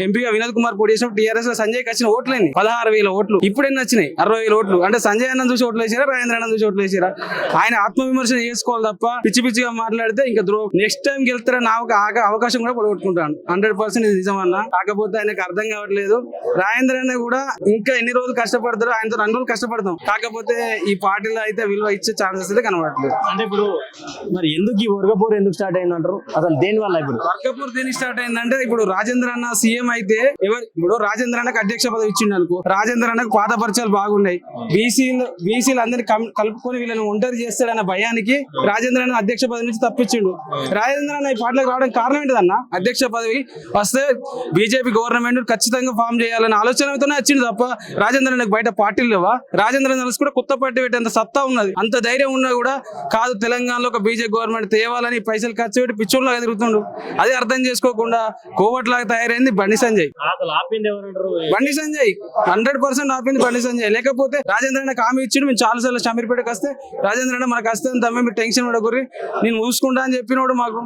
ఎంపీగా వినోద్ కుమార్ పోటీ చేసినప్పుడు టీఆర్ఎస్ లో సంజయ్ వచ్చిన ఓట్లేని 16,000 ఓట్లు. ఇప్పుడు ఎన్ని వచ్చినాయి? 60,000 ఓట్లు. అంటే సంజయ్ అన్న చూసి ఓట్లు వేసారా, రాజేంద్ర అన్న చూసి ఓట్లు వేసారా? ఆయన ఆత్మవిమర్శన చేసుకోవాలి తప్ప పిచ్చి పిచ్చిగా మాట్లాడితే ఇంకా నెక్స్ట్ టైం గెలుస్తారని నా ఒక అవకాశం కూడా పడగొట్టుకుంటాను. 100% ఇది నిజమన్నా. కాకపోతే ఆయనకు అర్థం కావట్లేదు. రాజేంద్ర అన్న కూడా ఇంకా ఎన్ని రోజులు కష్టపడతారు, ఆయనతో 2 రోజులు కష్టపడతాం. కాకపోతే ఈ పార్టీలో అయితే విలువ ఇచ్చే ఛాన్సెస్ అయితే కనబడట్లేదు. అంటే ఇప్పుడు మరి ఎందుకు ఈ వర్గపోరు ఎందుకు స్టార్ట్ అయిందంటారు? అసలు దేని వల్ల ఇప్పుడు వర్గపూర్ దేనికి స్టార్ట్ అయిందంటే, ఇప్పుడు రాజేంద్ర అన్న సీఎం అయితే ఇప్పుడు రాజేంద్ర అన్నకు అధ్యక్ష పదవి ఇచ్చిండు అనుకో, రాజేంద్ర అన్నకు పాత పరిచయాలు బాగున్నాయి. బీసీలు అందరినీ కలుపుకొని వీళ్ళని ఒంటరి చేస్తాడన్న భయానికి రాజేంద్ర అన్న అధ్యక్ష పదవి నుంచి తప్పించిండు. రాజేంద్ర అన్న ఈ పార్టీలకు రావడానికి కారణం ఏంటిదన్న? అధ్యక్ష పదవి వస్తే బీజేపీ గవర్నమెంట్ ఖచ్చితంగా ఫామ్ చేయాలనే ఆలోచనతోనే వచ్చింది తప్ప రాజేంద్ర అన్నకు బయట పార్టీలు లేవా? రాజేంద్ర అన్న కూడా కొత్త పార్టీ పెట్టేంత సత్తా ఉన్నది, అంత ధైర్యం ఉన్నా కూడా కాదు తెలంగాణలో ఒక బీజేపీ గవర్నమెంట్ తేవాలని పైసలు ఖర్చు పెట్టి పిచ్చోళ్ళగా తిరుగుతుండు. అది అర్థం చేసుకోకుండా కోవట్లాగా తయారైంది బండి సంజయ్. బండి సంజయ్ 100% ఆపింది బండి సంజయ్. లేకపోతే రాజేంద్ర అన్న హామీ ఇచ్చిండు, మేము చాలా సార్లు షమీర్పేటకి వస్తే రాజేంద్ర అన్న మనకు వస్తే తమ్మే మీరు టెన్షన్ పడకూరి, నేను చూసుకుంటా అని చెప్పినోడు మాకు.